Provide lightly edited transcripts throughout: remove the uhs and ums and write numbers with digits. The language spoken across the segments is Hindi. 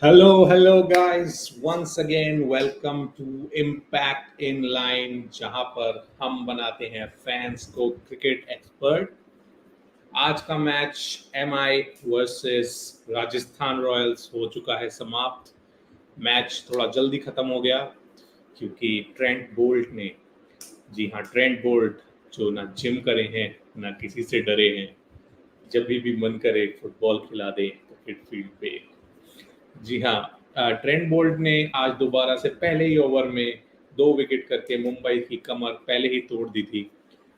Hello guys. Once again, welcome to Impact in Line, जहां पर हम बनाते हैं फैंस को क्रिकेट एक्सपर्ट। आज का match MI versus Rajasthan Royals हो चुका है समाप्त। मैच थोड़ा जल्दी खत्म हो गया क्योंकि ट्रेंट बोल्ट ने, जी हाँ, ट्रेंट बोल्ट जो ना जिम करे हैं ना किसी से डरे हैं, जब भी मन करे फुटबॉल खिला दे क्रिकेट फील्ड पे। जी हाँ, ट्रेंट बोल्ट ने आज दोबारा से पहले ही ओवर में 2 विकेट करके मुंबई की कमर पहले ही तोड़ दी थी।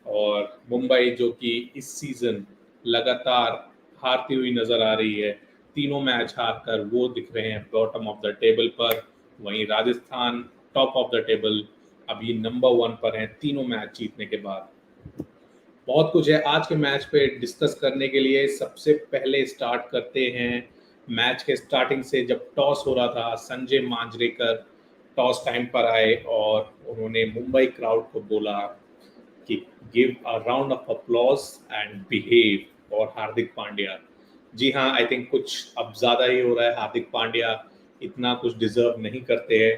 और मुंबई जो कि इस सीजन लगातार हारती हुई नजर आ रही है, तीनों मैच हार कर वो दिख रहे हैं बॉटम ऑफ द टेबल पर। वहीं Rajasthan top of the table अभी नंबर 1 पर है तीनों मैच जीतने के बाद। बहुत कुछ है आज के मैच पे डिस्कस करने के लिए। सबसे पहले स्टार्ट करते हैं मैच के स्टार्टिंग से। जब टॉस हो रहा था, संजय मांजरेकर टॉस टाइम पर आए और उन्होंने मुंबई क्राउड को बोला कि give a round of applause and behave for Hardik Pandya. जी हाँ, आई थिंक कुछ अब ज़्यादा ही हो रहा है। हार्दिक पांड्या इतना कुछ डिजर्व नहीं करते हैं,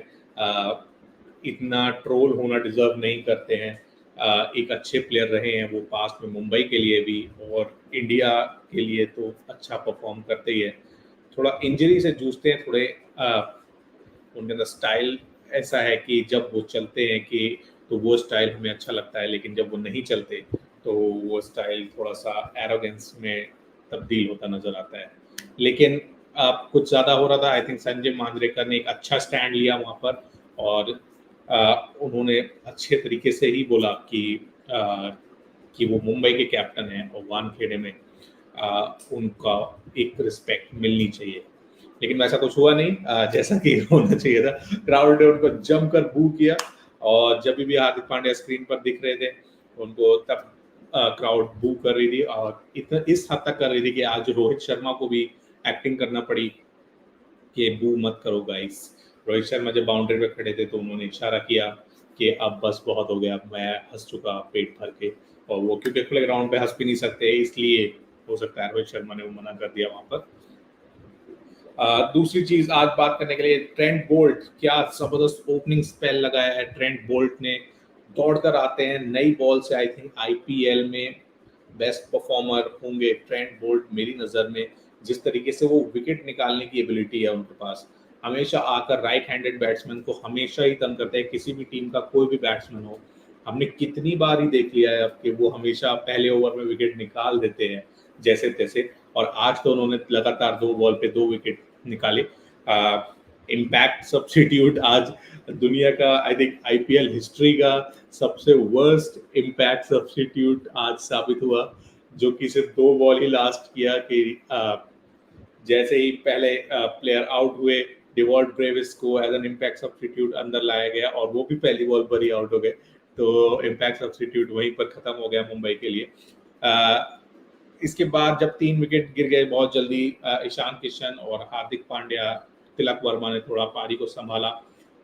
इतना ट्रोल होना डिजर्व नहीं करते हैं। एक अच्छे प्लेयर रहे हैं वो पास्ट में मुंबई के लिए भी, और इंडिया के लिए तो अच्छा परफॉर्म करते ही है। थोड़ा इंजरी से जूझते हैं, थोड़े उनके अंदर स्टाइल ऐसा है कि जब वो चलते हैं कि तो वो स्टाइल हमें अच्छा लगता है, लेकिन जब वो नहीं चलते तो वो स्टाइल थोड़ा सा एरोगेंस में तब्दील होता नजर आता है। लेकिन कुछ ज़्यादा हो रहा था। आई थिंक संजय मांजरेकर ने एक अच्छा स्टैंड लिया वहाँ पर, और उन्होंने अच्छे तरीके से ही बोला अ, कि वो मुंबई के कैप्टन हैं और वानखेड़े में उनका एक रिस्पेक्ट मिलनी चाहिए। लेकिन वैसा कुछ हुआ नहीं, जैसा कि होना चाहिए था। क्राउड ने उनको जमकर बू किया, और जब भी हार्दिक पांड्या स्क्रीन पर दिख रहे थे उनको तब क्राउड बू कर रही थी, और इतना इस हद तक कर रही थी कि आज रोहित शर्मा को भी एक्टिंग करना पड़ी कि बू मत करो गाइस। रोहित शर्मा जब बाउंड्री पे खड़े थे तो उन्होंने इशारा किया कि अब बस बहुत हो गया, मैं हंस चुका पेट भर के। और वो क्योंकि खुले ग्राउंड पे हंस भी नहीं सकते, इसलिए हो सकता है रोहित शर्मा ने वो मना कर दिया वहां पर। दूसरी चीज आज बात करने के लिए, ट्रेंट बोल्ट, क्या जबरदस्त ओपनिंग स्पेल लगाया है ट्रेंट बोल्ट ने। दौड़कर आते हैं नई बॉल से। आई थिंक आईपीएल में बेस्ट परफॉर्मर होंगे ट्रेंट बोल्ट मेरी नज़र में। जिस तरीके से वो विकेट निकालने की एबिलिटी है उनके पास, हमेशा आकर राइट हैंडेड बैट्समैन को हमेशा ही तंग करते हैं, किसी भी टीम का कोई भी बैट्समैन हो। हमने कितनी बार ही देख लिया है अब कि वो हमेशा पहले ओवर में विकेट निकाल देते हैं जैसे तैसे। और आज तो उन्होंने लगातार 2 बॉल पे 2 विकेट निकाले। इम्पैक्ट सब्स्टिट्यूट आज दुनिया का, आई थिंक आईपीएल हिस्ट्री का सबसे वर्स्ट इम्पैक्ट सब्स्टिट्यूट आज साबित हुआ, जो कि सिर्फ 2 बॉल ही लास्ट किया कि जैसे ही पहले प्लेयर आउट हुए, डिवॉल्ट ब्रेविस को एज एन इम्पैक्ट सब्स्टिट्यूट अंदर लाया गया और वो भी पहली बॉल पर ही आउट हो गए। तो इम्पैक्ट सब्स्टिट्यूट वहीं पर खत्म हो गया मुंबई के लिए। इसके बाद जब 3 विकेट गिर गए बहुत जल्दी, ईशान किशन और हार्दिक पांड्या, तिलक वर्मा ने थोड़ा पारी को संभाला।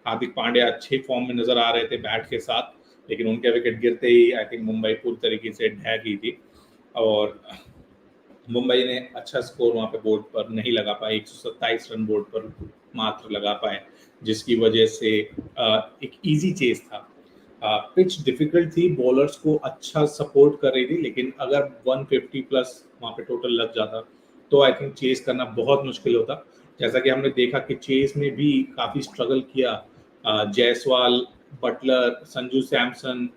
हार्दिक पांड्या अच्छे फॉर्म में नजर आ रहे थे बैट के साथ, लेकिन उनके विकेट गिरते ही आई थिंक मुंबई पूरी तरीके से ढह गई थी। और मुंबई ने अच्छा स्कोर वहां पे बोर्ड पर नहीं लगा पाए, 127 रन बोर्ड पर मात्र लगा पाए, जिसकी वजह से एक इजी चेस था। पिच डिफिकल्ट थी, बॉलर्स को अच्छा सपोर्ट कर रही थी, लेकिन अगर 150 प्लस वहां पे टोटल लग जाता तो आई थिंक चेस करना बहुत मुश्किल होता। जैसा कि हमने देखा कि चेस में भी काफी स्ट्रगल किया। जायसवाल, बटलर, संजू सैमसन,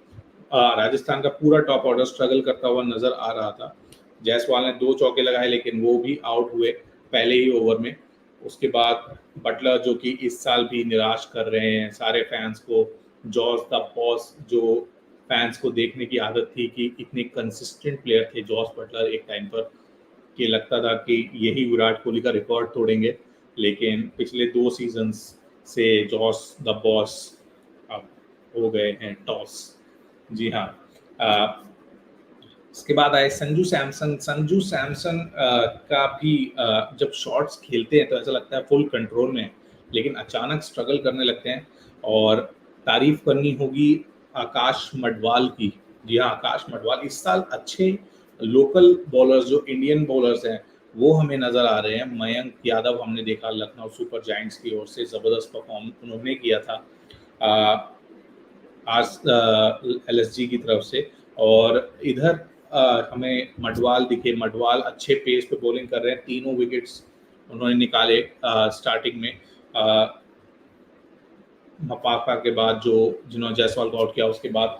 राजस्थान का पूरा टॉप ऑर्डर स्ट्रगल करता हुआ नजर आ रहा था। जायसवाल ने 2 चौके लगाए, लेकिन वो भी आउट हुए पहले ही ओवर में। उसके बाद बटलर, जो कि इस साल भी निराश कर रहे हैं सारे फैंस को। जॉर्ज द बॉस, जो फैंस को देखने की आदत थी कि इतने कंसिस्टेंट प्लेयर थे जॉर्ज बटलर एक टाइम पर, कि लगता था कि यही विराट कोहली का रिकॉर्ड तोड़ेंगे। लेकिन पिछले 2 सीजन्स से जॉर्ज द बॉस अब हो गए हैं टॉस। जी हाँ। इसके बाद आए संजू सैमसन। संजू सैमसन का भी जब शॉट्स खेलते हैं तो ऐसा लगता है फुल कंट्रोल में है, लेकिन अचानक स्ट्रगल करने लगते हैं। और तारीफ करनी होगी आकाश मडवाल की। जी हाँ, आकाश मडवाल इस साल अच्छे लोकल बॉलर्स, जो इंडियन बॉलर्स हैं वो हमें नज़र आ रहे हैं। मयंक यादव हमने देखा लखनऊ सुपर जायंट्स की ओर से ज़बरदस्त परफॉर्म उन्होंने किया था आज एलएसजी की तरफ से। और इधर हमें मडवाल दिखे, मडवाल अच्छे पेस पे बॉलिंग कर रहे हैं, तीनों विकेट्स उन्होंने निकाले स्टार्टिंग में। मपाका के बाद जो जिन्होंने जायसवाल को आउट किया, उसके बाद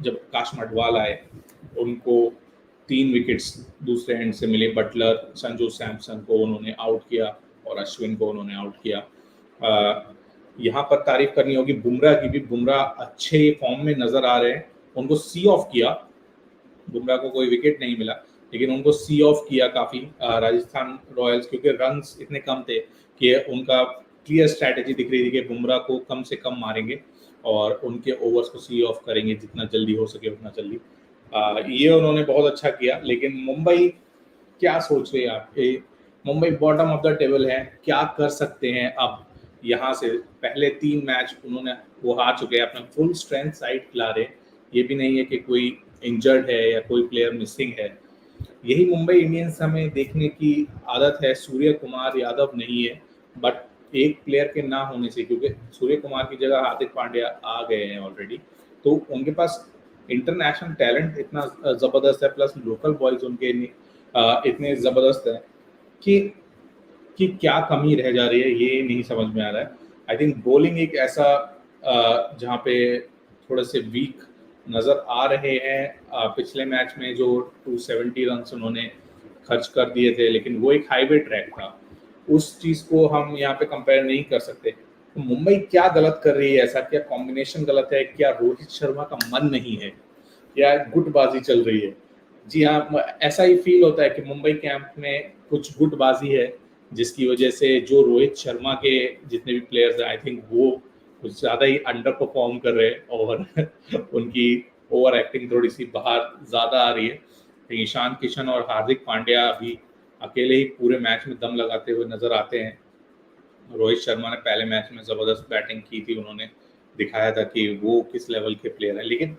जब काश मडवाल आए उनको 3 विकेट्स दूसरे एंड से मिले। बटलर, संजू सैमसन को उन्होंने आउट किया और अश्विन को उन्होंने आउट किया। यहाँ पर तारीफ करनी होगी बुमराह की भी। बुमराह अच्छे फॉर्म में नजर आ रहे हैं। उनको सी ऑफ किया, बुमराह को कोई विकेट नहीं मिला लेकिन उनको सी ऑफ किया काफी राजस्थान रॉयल्स, क्योंकि रन्स इतने कम थे कि उनका क्लियर स्ट्रैटेजी दिख रही थी कि बुमराह को कम से कम मारेंगे और उनके ओवर्स को सी ऑफ करेंगे जितना जल्दी हो सके उतना जल्दी। ये उन्होंने बहुत अच्छा किया। लेकिन मुंबई क्या सोच रहे हैं आप? Mumbai bottom of the table है, क्या कर सकते हैं अब यहाँ से? पहले 3 मैच उन्होंने वो हार चुके हैं, अपना फुल स्ट्रेंथ साइड खिला रहे हैं। ये भी नहीं है कि कोई इंजर्ड है या कोई प्लेयर मिसिंग है। यही मुंबई इंडियंस हमें देखने की आदत है। सूर्य कुमार यादव नहीं है, बट एक प्लेयर के ना होने से, क्योंकि सूर्य कुमार की जगह हार्दिक पांड्या आ गए हैं ऑलरेडी, तो उनके पास इंटरनेशनल टैलेंट इतना ज़बरदस्त है, प्लस लोकल बॉयज उनके इतने ज़बरदस्त हैं कि क्या कमी रह जा रही है ये नहीं समझ में आ रहा है। आई थिंक बॉलिंग एक ऐसा जहाँ पे थोड़े से वीक नज़र आ रहे हैं। पिछले मैच में जो 270 रन उन्होंने खर्च कर दिए थे, लेकिन वो एक हाईवे ट्रैक था, उस चीज़ को हम यहाँ पे कंपेयर नहीं कर सकते। तो मुंबई क्या गलत कर रही है? ऐसा क्या कॉम्बिनेशन गलत है? क्या रोहित शर्मा का मन नहीं है या गुटबाजी चल रही है? जी हाँ, ऐसा ही फील होता है कि मुंबई कैंप में कुछ गुटबाजी है, जिसकी वजह से जो रोहित शर्मा के जितने भी प्लेयर्स हैं, आई थिंक वो कुछ ज़्यादा ही अंडर परफॉर्म कर रहे हैं और उनकी ओवर एक्टिंग थोड़ी सी बाहर ज़्यादा आ रही है। तो ईशान किशन और हार्दिक पांड्या अभी अकेले ही पूरे मैच में दम लगाते हुए नजर आते हैं। रोहित शर्मा ने पहले मैच में ज़बरदस्त बैटिंग की थी, उन्होंने दिखाया था कि वो किस लेवल के प्लेयर हैं। लेकिन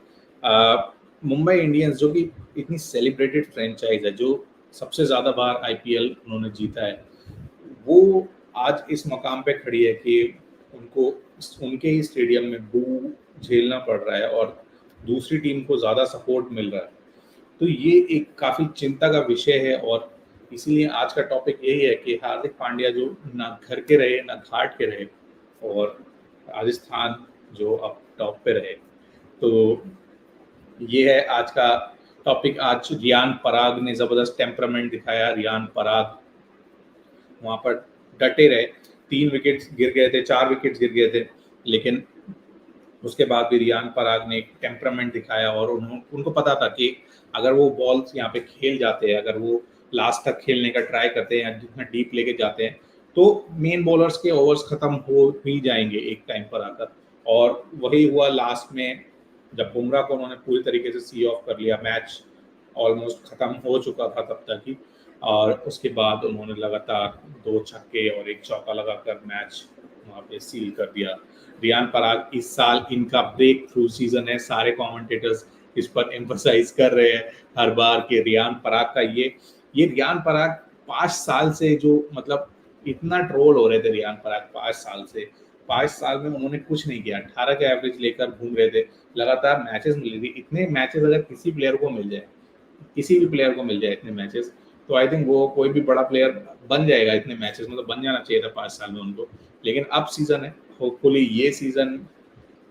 मुंबई इंडियंस जो कि इतनी सेलिब्रेटेड फ्रेंचाइज है, जो सबसे ज़्यादा बार आईपीएल उन्होंने जीता है, वो आज इस मकाम पे खड़ी है कि उनको उनके ही स्टेडियम में बू झेलना पड़ रहा है और दूसरी टीम को ज़्यादा सपोर्ट मिल रहा है। तो ये एक काफ़ी चिंता का विषय है और इसीलिए आज का टॉपिक यही है कि हार्दिक पांड्या जो ना घर के रहे ना घाट के रहे और राजस्थान जो अब टॉप पे रहे। तो ये है आज का टॉपिक। आज रियान पराग ने ज़बरदस्त टेम्परामेंट दिखाया। रियान पराग वहाँ पर डटे रहे। 3 विकेट्स गिर गए थे, 4 विकेट्स गिर गए थे, लेकिन उसके बाद भी रियान पराग ने एक टेम्परामेंट दिखाया और उनको पता था कि अगर वो बॉल्स यहाँ पे खेल जाते हैं, अगर वो लास्ट तक खेलने का ट्राई करते हैं या जितना डीप लेके जाते हैं, तो मेन बॉलर्स के ओवर्स खत्म हो ही जाएंगे एक टाइम पर आकर। और वही हुआ लास्ट में, जब बुमराह को उन्होंने पूरी तरीके से सी ऑफ कर लिया। मैच ऑलमोस्ट खत्म हो चुका था तब तक ही, और उसके बाद उन्होंने लगातार 2 छक्के और 1 चौका लगाकर मैच वहाँ पे सील कर दिया। रियान पराग इस साल इनका ब्रेक थ्रू सीजन है। सारे कमेंटेटर्स इस पर एम्फसाइज कर रहे हैं हर बार कि रियान पराग का ये रियान पराग 5 साल से जो मतलब इतना ट्रोल हो रहे थे रियान पराग 5 साल से। 5 साल में उन्होंने कुछ नहीं किया, 18 का एवरेज लेकर घूम रहे थे, लगातार मैचेस मिल रही थी। इतने मैचेस अगर किसी प्लेयर को मिल जाए, किसी भी प्लेयर को मिल जाए इतने मैचेस, तो आई थिंक वो कोई भी बड़ा प्लेयर बन जाएगा इतने मैचेस में। तो बन जाना चाहिए था 5 साल में उनको। लेकिन अब सीजन है, होपफुली ये सीजन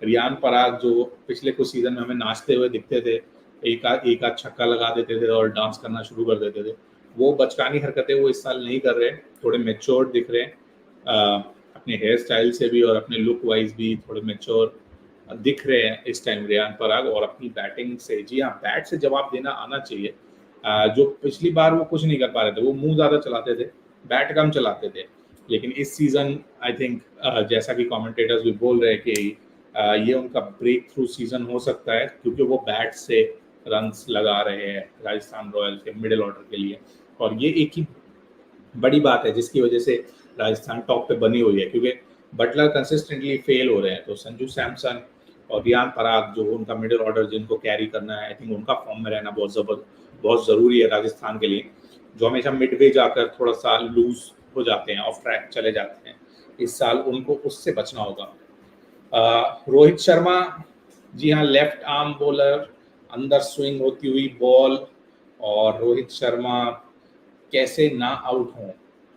रियान पराग जो पिछले कुछ सीजन में हमें नाचते हुए दिखते थे, एक आध छक्का लगा देते थे और डांस करना शुरू कर देते थे, वो बचकानी हरकतें वो इस साल नहीं कर रहे। थोड़े मेच्योर दिख रहे हैं, अपने हेयर स्टाइल से भी और अपने लुक वाइज भी थोड़े मेच्योर दिख रहे हैं इस टाइम रियान पराग। और अपनी बैटिंग से, जी हाँ, बैट से जवाब देना आना चाहिए। जो पिछली बार वो कुछ नहीं कर पा रहे थे, वो मुंह ज़्यादा चलाते थे, बैट कम चलाते थे। लेकिन इस सीज़न आई थिंक जैसा कि कमेंटेटर्स भी बोल रहे हैं कि ये उनका ब्रेक थ्रू सीज़न हो सकता है, क्योंकि वो बैट से रन्स लगा रहे हैं राजस्थान रॉयल्स के मिडिल ऑर्डर के लिए। और ये एक ही बड़ी बात है जिसकी वजह से राजस्थान टॉप पे बनी हुई है, क्योंकि बटलर कंसिस्टेंटली फेल हो रहे हैं। तो संजू सैमसन और रियान पराग जो उनका मिडिल ऑर्डर जिनको कैरी करना है, आई थिंक उनका फॉर्म में रहना बहुत ज़रूरी है राजस्थान के लिए। जो हमेशा मिडवे जाकर थोड़ा सा लूज हो जाते हैं, ऑफ ट्रैक चले जाते हैं, इस साल उनको उससे बचना होगा। रोहित शर्मा, जी हाँ, लेफ्ट आर्म बॉलर, अंदर स्विंग होती हुई बॉल, और रोहित शर्मा कैसे ना आउट हों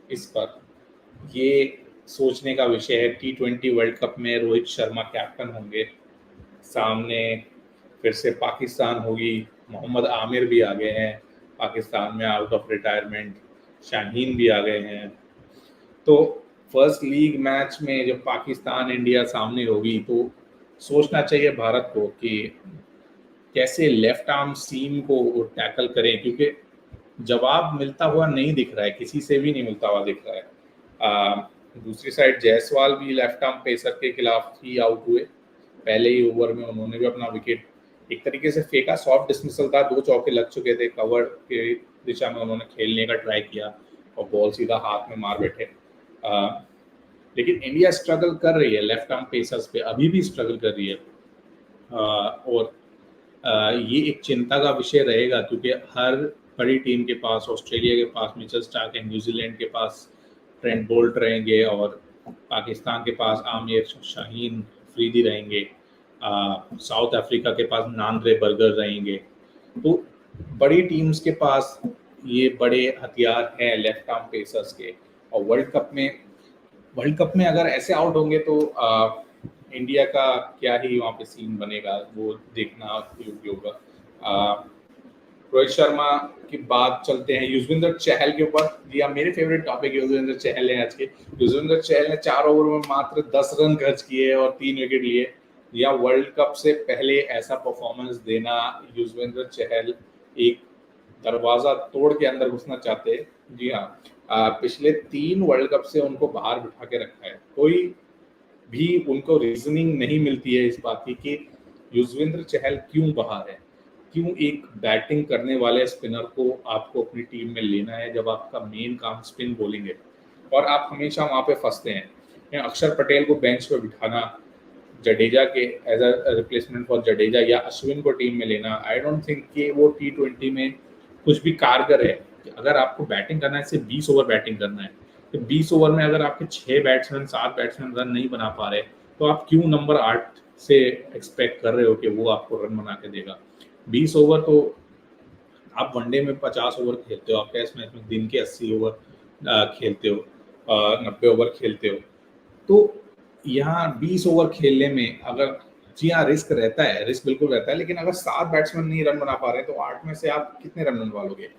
इस पर ये सोचने का विषय है। T20 वर्ल्ड कप में रोहित शर्मा कैप्टन होंगे, सामने फिर से पाकिस्तान होगी, मोहम्मद आमिर भी आ गए हैं पाकिस्तान में आउट ऑफ रिटायरमेंट, शाहीन भी आ गए हैं। तो फर्स्ट लीग मैच में जब पाकिस्तान इंडिया सामने होगी तो सोचना चाहिए भारत को कि कैसे लेफ्ट आर्म सीम को टैकल करें, क्योंकि जवाब मिलता हुआ नहीं दिख रहा है, किसी से भी नहीं मिलता हुआ दिख रहा है। दूसरी साइड जायसवाल भी लेफ्ट आर्म पेसर के खिलाफ ही आउट हुए, पहले ही ओवर में उन्होंने भी अपना विकेट एक तरीके से फेंका, सॉफ्ट डिसमिसल था, 2 चौके लग चुके थे, कवर के दिशा में उन्होंने खेलने का ट्राई किया और बॉल सीधा हाथ में मार बैठे। लेकिन इंडिया स्ट्रगल कर रही है लेफ्ट आर्म पेसर्स पे, अभी भी स्ट्रगल कर रही है। और ये एक चिंता का विषय रहेगा, क्योंकि हर बड़ी टीम के पास, ऑस्ट्रेलिया के पास मिचेल स्टार्क है, न्यूजीलैंड के पास ट्रेंट बोल्ट रहेंगे, और पाकिस्तान के पास आमिर, शाहीन अफरीदी रहेंगे, साउथ अफ्रीका के पास नांद्रे बर्गर रहेंगे। तो बड़ी टीम्स के पास ये बड़े हथियार हैं लेफ्ट आर्म पेसर्स के, और वर्ल्ड कप में अगर ऐसे आउट होंगे तो इंडिया का क्या ही वहाँ पे सीन बनेगा, वो देखना योग्य होगा। रोहित शर्मा की बात चलते हैं युजवेंद्र चहल के ऊपर। जी हाँ, मेरे फेवरेट टॉपिक युजवेंद्र चहल है आज के। युजवेंद्र चहल ने 4 ओवर में मात्र 10 रन खर्च किए और 3 विकेट लिए। या वर्ल्ड कप से पहले ऐसा परफॉर्मेंस देना, युजवेंद्र चहल एक दरवाजा तोड़ के अंदर घुसना चाहते हैं। जी हाँ, पिछले 3 वर्ल्ड कप से उनको बाहर बिठा के रखा है, कोई भी उनको रीजनिंग नहीं मिलती है इस बात की कि युजवेंद्र चहल क्यों बाहर है, क्यों एक बैटिंग करने वाले स्पिनर को आपको अपनी टीम में लेना है जब आपका मेन काम स्पिन बॉलिंग है, और आप हमेशा वहां पे फंसते हैं। अक्षर पटेल को बेंच पे बिठाना, जडेजा के as a replacement for Jadeja, या अश्विन को टीम में लेना, आई डोंट थिंक कि वो T20 में कुछ भी कारगर है। अगर आपको बैटिंग करना है, सिर्फ 20 ओवर बैटिंग करना है, तो 20 ओवर में अगर आपके 6 बैट्समैन 7 बैट्समैन रन नहीं बना पा रहे, तो आप क्यों नंबर 8 से एक्सपेक्ट कर रहे हो कि वो आपको रन बना के देगा। 20 ओवर तो आप वनडे में 50 ओवर खेलते हो, आप टेस्ट मैच में दिन के 80 ओवर खेलते हो, 90 ओवर खेलते हो। तो यहाँ 20 ओवर खेलने में अगर, जी हाँ, रिस्क रहता है, रिस्क बिल्कुल रहता है, लेकिन अगर 7 बैट्समैन नहीं रन बना पा रहे तो 8 में से आप कितने रन बनवा लोगे।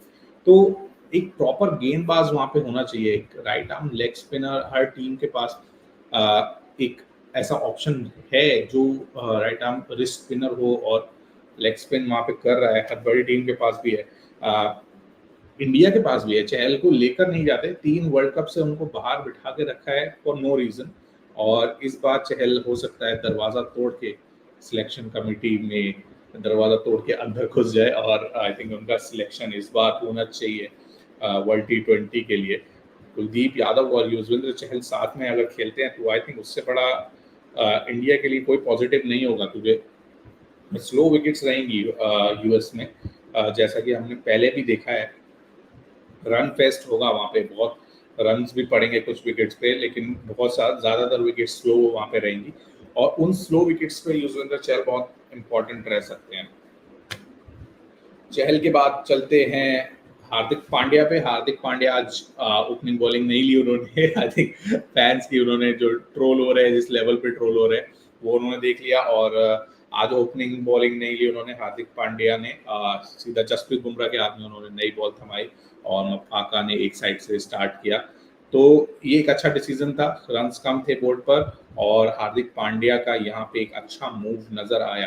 तो एक प्रॉपर गेंदबाज वहां पे होना चाहिए, एक राइट आर्म लेग स्पिनर हर टीम के पास एक ऐसा ऑप्शन है जो राइट आर्म रिस्ट स्पिनर हो और लेग स्पिन वहां पे कर रहा है, हर बड़ी टीम के पास भी है, इंडिया के पास भी है। चहल को लेकर नहीं जाते, 3 वर्ल्ड कप से उनको बाहर बिठा के रखा है फॉर नो रीजन, और इस बार चहल हो सकता है दरवाजा तोड़ के सिलेक्शन कमेटी में दरवाजा तोड़ के अंदर घुस जाए, और आई थिंक उनका सिलेक्शन इस बार होना चाहिए वर्ल्ड T20 के लिए। कुलदीप यादव और युजवेंद्र चहल साथ में अगर खेलते हैं तो आई थिंक उससे बड़ा इंडिया के लिए कोई पॉजिटिव नहीं होगा, क्योंकि स्लो विकेट्स रहेंगी यूएस में, जैसा कि हमने पहले भी देखा है। रन फेस्ट होगा वहाँ पे, बहुत रन्स भी पड़ेंगे कुछ विकेट्स पे, लेकिन बहुत ज़्यादातर विकेट स्लो वहाँ पे रहेंगी, और उन स्लो विकेट्स पे युजवेंद्र चहल बहुत इंपॉर्टेंट रह सकते हैं। चहल के बाद चलते हैं हार्दिक पांड्या पे। हार्दिक पांड्या आज ओपनिंग बॉलिंग नहीं ली उन्होंने। आई थिंक फैंस की उन्होंने जो ट्रोल हो रहे हैं, जिस लेवल पे ट्रोल हो रहे हैं, वो उन्होंने देख लिया, और आज ओपनिंग बॉलिंग नहीं ली उन्होंने। हार्दिक पांड्या ने सीधा जसप्रीत बुमराह के हाथ में उन्होंने नई बॉल थमाई और मपाका ने एक साइड से स्टार्ट किया। तो ये एक अच्छा डिसीजन था, रन्स कम थे बोर्ड पर, और हार्दिक पांड्या का यहाँ पे एक अच्छा मूव नजर आया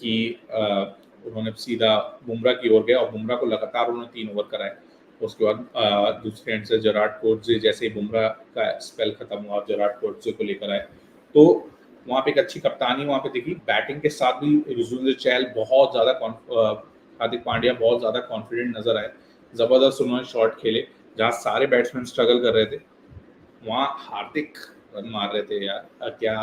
कि उन्होंने सीधा बुमराह की ओर गया, और बुमराह को लगातार उन्होंने 3 ओवर कराए। उसके बाद दूसरे एंड से जराट कोटजे, जैसे बुमराह का स्पेल खत्म हुआ, जराट कोटजे को लेकर आए, तो वहाँ पे एक अच्छी कप्तानी वहाँ पे दिखी। बैटिंग के साथ भी युजवेंद्र चहल बहुत ज़्यादा, हार्दिक पांड्या बहुत ज़्यादा कॉन्फिडेंट नजर आए, ज़बरदस्त उन्होंने शॉट खेले, जहाँ सारे बैट्समैन स्ट्रगल कर रहे थे वहाँ हार्दिक रन मार रहे थे यार। क्या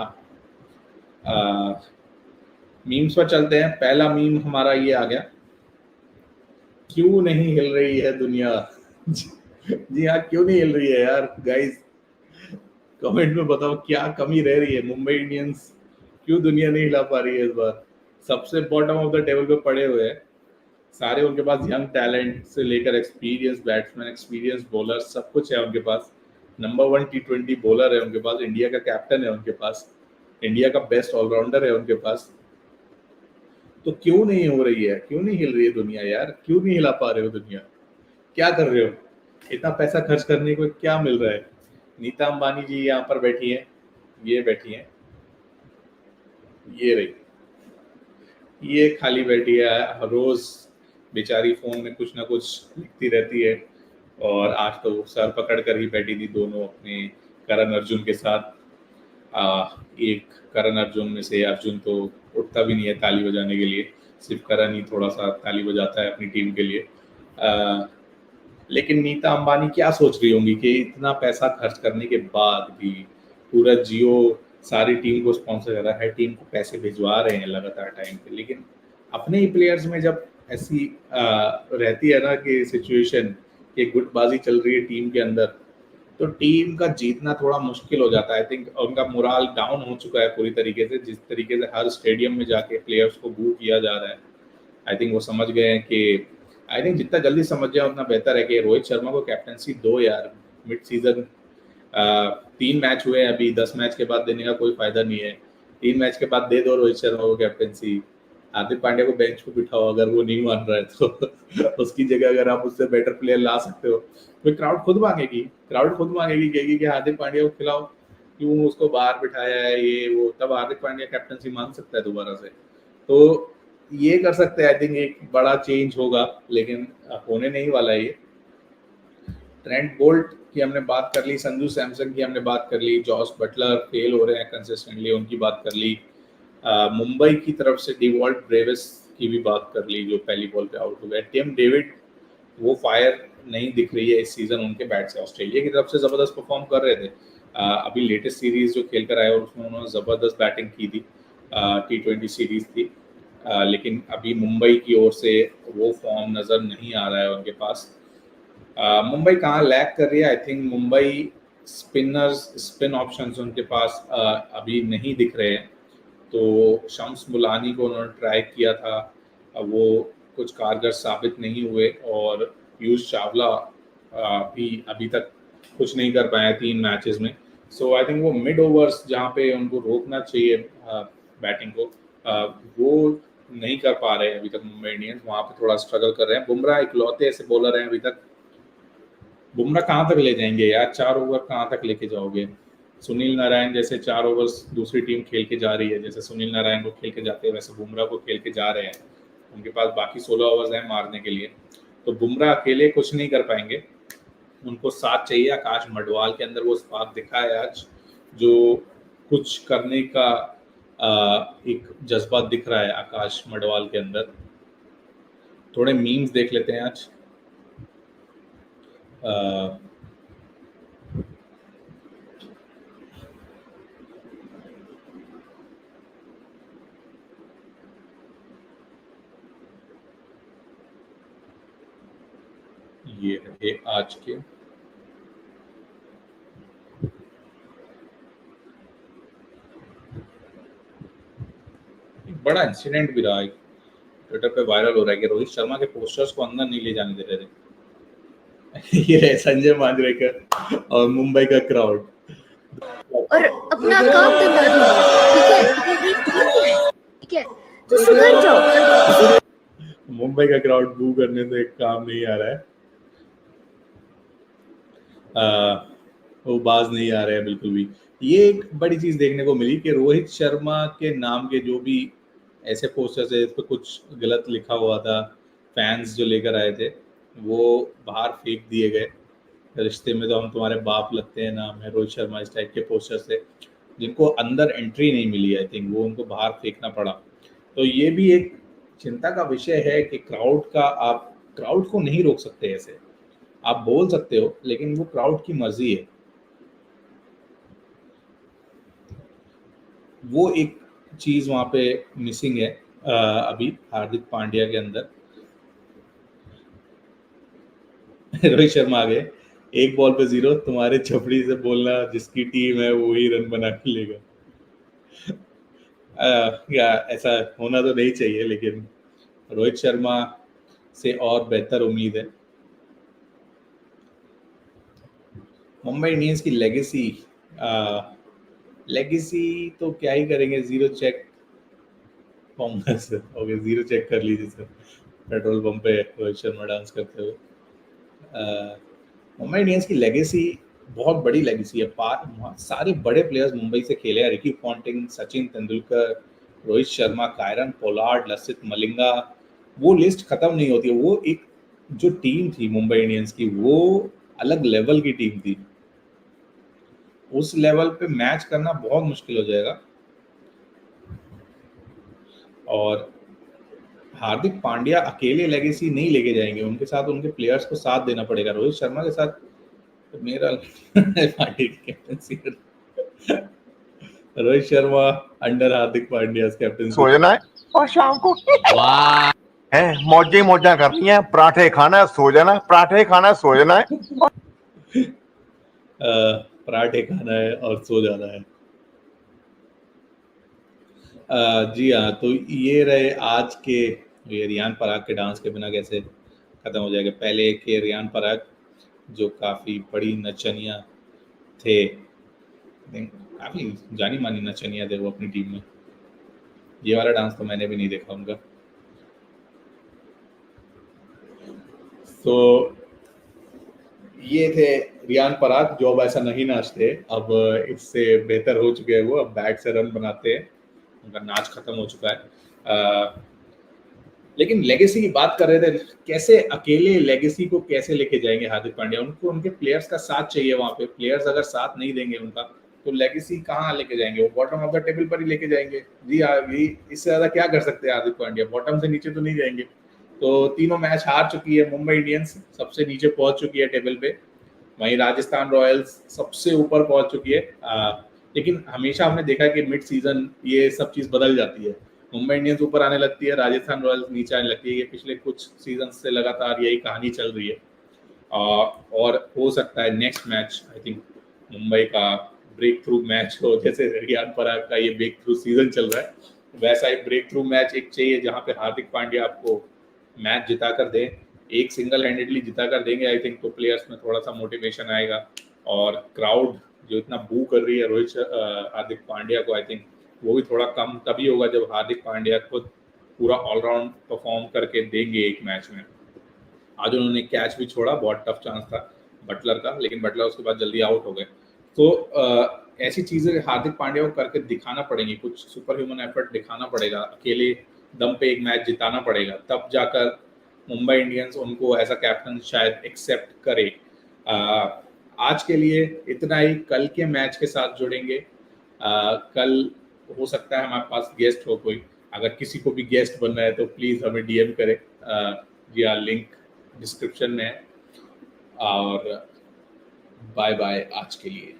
मीम्स पर चलते हैं। पहला मीम हमारा ये आ गया, क्यों नहीं हिल रही है दुनिया। जी हाँ, क्यों नहीं हिल रही है यार गाइस? कमेंट में बताओ क्या कमी रह रही है? मुंबई इंडियंस क्यों दुनिया नहीं हिला पा रही है इस बार? सबसे बॉटम ऑफ द टेबल पे पड़े हुए हैं सारे। उनके पास यंग टैलेंट से लेकर एक्सपीरियंस बैट्समैन, एक्सपीरियंस बॉलर, सब कुछ है उनके पास। नंबर 1 T20 बॉलर है उनके पास, इंडिया का कैप्टन है उनके पास, इंडिया का बेस्ट ऑलराउंडर है उनके पास। तो क्यों नहीं हो रही है, क्यों नहीं हिल रही है दुनिया यार? क्यों नहीं हिला पा रहे हो दुनिया? क्या कर रहे हो? इतना पैसा खर्च करने को क्या मिल रहा है? नीता अंबानी जी यहाँ पर बैठी है, ये बैठी है, ये रही, ये खाली बैठी है, रोज बेचारी फोन में कुछ ना कुछ लिखती रहती है। और आज तो सर पकड़ कर ही बैठी थी दोनों अपने करण अर्जुन के साथ। एक करण अर्जुन में से अर्जुन तो उठता भी नहीं है ताली बजाने के लिए, सिर्फ करण ही थोड़ा सा ताली बजाता है अपनी टीम के लिए। लेकिन नीता अंबानी क्या सोच रही होंगी कि इतना पैसा खर्च करने के बाद भी पूरा जियो सारी टीम को स्पॉन्सर कर रहा है, टीम को पैसे भिजवा रहे हैं लगातार टाइम पे, लेकिन अपने ही प्लेयर्स में जब ऐसी रहती है ना कि सिचुएशन कि गुटबाजी चल रही है टीम के अंदर, तो टीम का जीतना थोड़ा मुश्किल हो जाता है। आई थिंक उनका मोराल डाउन हो चुका है पूरी तरीके से। जिस तरीके से हर स्टेडियम में जाके प्लेयर्स को बू किया जा रहा है, आई थिंक वो समझ गए हैं कि, आई थिंक जितना जल्दी समझ जाए उतना बेहतर है कि रोहित शर्मा को कैप्टनसी दो यार। मिड सीजन 3 मैच हुए हैं अभी, 10 मैच के बाद देने का कोई फायदा नहीं है। 3 मैच के बाद दे दो रोहित शर्मा को कैप्टनसी। हार्दिक पांड्या को बेंच पे बिठाओ अगर वो नहीं मान रहा है तो उसकी जगह अगर आप उससे बेटर प्लेयर ला सकते हो तो क्राउड खुद मांगेगी, क्राउड खुद मांगेगी, कहेगी कि हार्दिक पांड्या को खिलाओ, क्यों उसको बाहर बिठाया है ये वो। तब हार्दिक पांड्या कैप्टनसी मांग सकता है दोबारा से। तो ये कर सकते हैं, आई थिंक एक बड़ा चेंज होगा, लेकिन होने नहीं वाला है ये। ट्रेंट बोल्ट की हमने बात कर ली, संजू सैमसन की हमने बात कर ली, जॉस बटलर फेल हो रहे हैं कंसिस्टेंटली, उनकी बात कर ली। मुंबई की तरफ से डिवॉल्ट ब्रेविस की भी बात कर ली जो पहली बॉल पे आउट हो गया। टिम डेविड वो फायर नहीं दिख रही है इस सीजन उनके बैट से। ऑस्ट्रेलिया की तरफ से जबरदस्त परफॉर्म कर रहे थे, अभी लेटेस्ट सीरीज जो खेल कर आए और उसमें उन्होंने जबरदस्त बैटिंग की थी, T20 सीरीज थी। लेकिन अभी मुंबई की ओर से वो फॉर्म नज़र नहीं आ रहा है उनके पास। मुंबई कहाँ लैग कर रही है? I think Mumbai spinners, spin options उनके पास अभी नहीं दिख रहे हैं। तो शम्स मुलानी को उन्होंने ट्राई किया था, वो कुछ कारगर साबित नहीं हुए। और पीयूष चावला भी अभी तक कुछ नहीं कर पाए 3 मैचेस में। सो आई थिंक वो मिड ओवर्स जहाँ पे उनको रोकना चाहिए बैटिंग को, वो नहीं कर पा रहे हैं अभी तक मुंबई इंडियंस, वहाँ पे थोड़ा स्ट्रगल कर रहे हैं। बुमराह इकलौते ऐसे बॉलर हैं अभी तक। बुमराह कहाँ तक ले जाएंगे यार? 4 ओवर कहाँ तक लेके जाओगे? सुनील नारायण जैसे 4 ओवर्स दूसरी टीम खेल के जा रही है, जैसे सुनील नारायण को खेल के जाते हैं वैसे बुमराह को खेल के जा रहे हैं। उनके पास बाकी 16 ओवर्स हैं मारने के लिए, तो बुमराह अकेले कुछ नहीं कर पाएंगे, उनको साथ चाहिए। आकाश मडवाल के अंदर वो स्पार्क दिखा है आज, जो कुछ करने का एक जज्बा दिख रहा है आकाश मडवाल के अंदर। थोड़े मीम्स देख लेते हैं आज। अ, ये रहे आज के। एक बड़ा इंसिडेंट भी रहा है, ट्विटर पे वायरल हो रहा है कि रोहित शर्मा के पोस्टर्स को अंदर नहीं ले जाने दे रहे थे। ये रहे संजय मांजरेकर और मुंबई का क्राउड। और अपना काम धंधा ढूंढो, ठीक है? ठीक है, तो सुधर जाओ। मुंबई का क्राउड बू करने से काम नहीं आ रहा है। वो बाज नहीं आ रहे हैं बिल्कुल भी। ये एक बड़ी चीज देखने को मिली कि रोहित शर्मा के नाम के जो भी ऐसे पोस्टर्स है, इस पे कुछ गलत लिखा हुआ था, फैंस जो लेकर आए थे वो बाहर फेंक दिए गए। रिश्ते में तो हम तुम्हारे बाप लगते हैं नाम है रोहित शर्मा, इस टाइप के पोस्टर से, जिनको अंदर एंट्री नहीं मिली, आई थिंक वो उनको बाहर फेंकना पड़ा। तो ये भी एक चिंता का विषय है कि क्राउड का, आप क्राउड को नहीं रोक सकते ऐसे। आप बोल सकते हो लेकिन वो क्राउड की मर्जी है। वो एक चीज वहां पे मिसिंग है अभी हार्दिक पांड्या के अंदर। रोहित शर्मा आ गए, एक बॉल पे 0, तुम्हारे छपड़ी से बोलना जिसकी टीम है वही रन बना के लेगा। या ऐसा होना तो नहीं चाहिए, लेकिन रोहित शर्मा से और बेहतर उम्मीद है। मुंबई इंडियंस की लेगेसी तो क्या ही करेंगे, 0 चेक पाऊंगा सर। ओके, 0 चेक कर लीजिए सर, पेट्रोल पंप पे रोहित शर्मा डांस करते हुए। मुंबई इंडियंस की लेगेसी बहुत बड़ी लेगेसी है। सारे बड़े प्लेयर्स मुंबई से खेले हैं, Ricky Ponting, Sachin Tendulkar, Rohit Sharma, Kieron Pollard, Lasith Malinga, वो लिस्ट खत्म नहीं होती है। वो एक जो टीम थी मुंबई इंडियंस की, वो अलग लेवल की टीम थी। उस लेवल पे मैच करना बहुत मुश्किल हो जाएगा। और हार्दिक पांड्या अकेले लेगेसी नहीं लेके जाएंगे, उनके साथ उनके प्लेयर्स को साथ देना पड़ेगा। रोहित शर्मा के साथ तो मेरा पार्टी की captaincy Rohit Sharma under Hardik Pandya captaincy. सो जाना है और शाम को वाह, है मौजें मौजा करनी है, पराठे खाना है, सो जाना है, पराठे खाना है, सो जाना है। पराठे खाना है और सो जाना है। जी हाँ, तो ये रहे आज के, ये रियान पराग के डांस के बिना कैसे खत्म हो जाएगा। पहले के रियान पराग जो काफी बड़ी नचनिया थे, काफी जानी मानी नचनिया थे वो अपनी टीम में। ये वाला डांस तो मैंने भी नहीं देखा उनका। तो ये थे रियान पराग जो अब ऐसा नहीं नाचते, अब इससे बेहतर हो चुके हैं। वो अब बैट से रन बनाते हैं, उनका नाच खत्म हो चुका है। लेकिन लेगेसी की बात कर रहे थे, कैसे अकेले लेगेसी को कैसे लेके जाएंगे हार्दिक पांड्या? उनको उनके प्लेयर्स का साथ चाहिए वहां पे। प्लेयर्स अगर साथ नहीं देंगे उनका, तो लेगेसी कहाँ लेके जाएंगे? वो बॉटम ऑफ द टेबल पर ही लेके जाएंगे। जी हाँ, इससे ज्यादा क्या कर सकते हैं हार्दिक पांड्या? बॉटम से नीचे तो नहीं जाएंगे। तो तीनों मैच हार चुकी है मुंबई इंडियंस, सबसे नीचे पहुंच चुकी है टेबल पे। वहीं राजस्थान रॉयल्स सबसे ऊपर पहुंच चुकी है। लेकिन हमेशा हमने देखा कि मिड सीजन ये सब चीज बदल जाती है। मुंबई इंडियंस ऊपर आने लगती है, राजस्थान रॉयल्स नीचे आने लगती है। ये पिछले कुछ सीजन से लगातार यही कहानी चल रही है। और हो सकता है next match, I think Mumbai का ब्रेक थ्रू मैच हो, जैसे रियान पराग का ये ब्रेक थ्रू सीजन चल रहा है, वैसा एक ब्रेक थ्रू मैच एक चाहिए जहां पे हार्दिक पांड्या आपको मैच जिता कर दे। एक सिंगल हैंडेडली जिता कर देंगे आई थिंक, तो प्लेयर्स में थोड़ा सा मोटिवेशन आएगा। और क्राउड जो इतना बू कर रही है हार्दिक पांड्या को, आई थिंक वो भी थोड़ा कम तभी होगा जब हार्दिक पांड्या खुद पूरा ऑलराउंड परफॉर्म करके देंगे एक मैच में। आज उन्होंने कैच भी छोड़ा, बहुत टफ चांस था बटलर का, लेकिन बटलर उसके बाद जल्दी आउट हो गए। तो ऐसी चीजें हार्दिक पांड्या को करके दिखाना पड़ेंगी, कुछ सुपर ह्यूमन एफर्ट दिखाना पड़ेगा, अकेले दम पे एक मैच जिताना पड़ेगा, तब जाकर मुंबई इंडियंस उनको एज अ कैप्टन शायद एक्सेप्ट करे। आज के लिए इतना ही। कल के मैच के साथ जुड़ेंगे। कल हो सकता है हमारे पास गेस्ट हो कोई, अगर किसी को भी गेस्ट बनना है तो प्लीज हमें डीएम करें। जी हाँ, लिंक डिस्क्रिप्शन में है। और बाय बाय आज के लिए।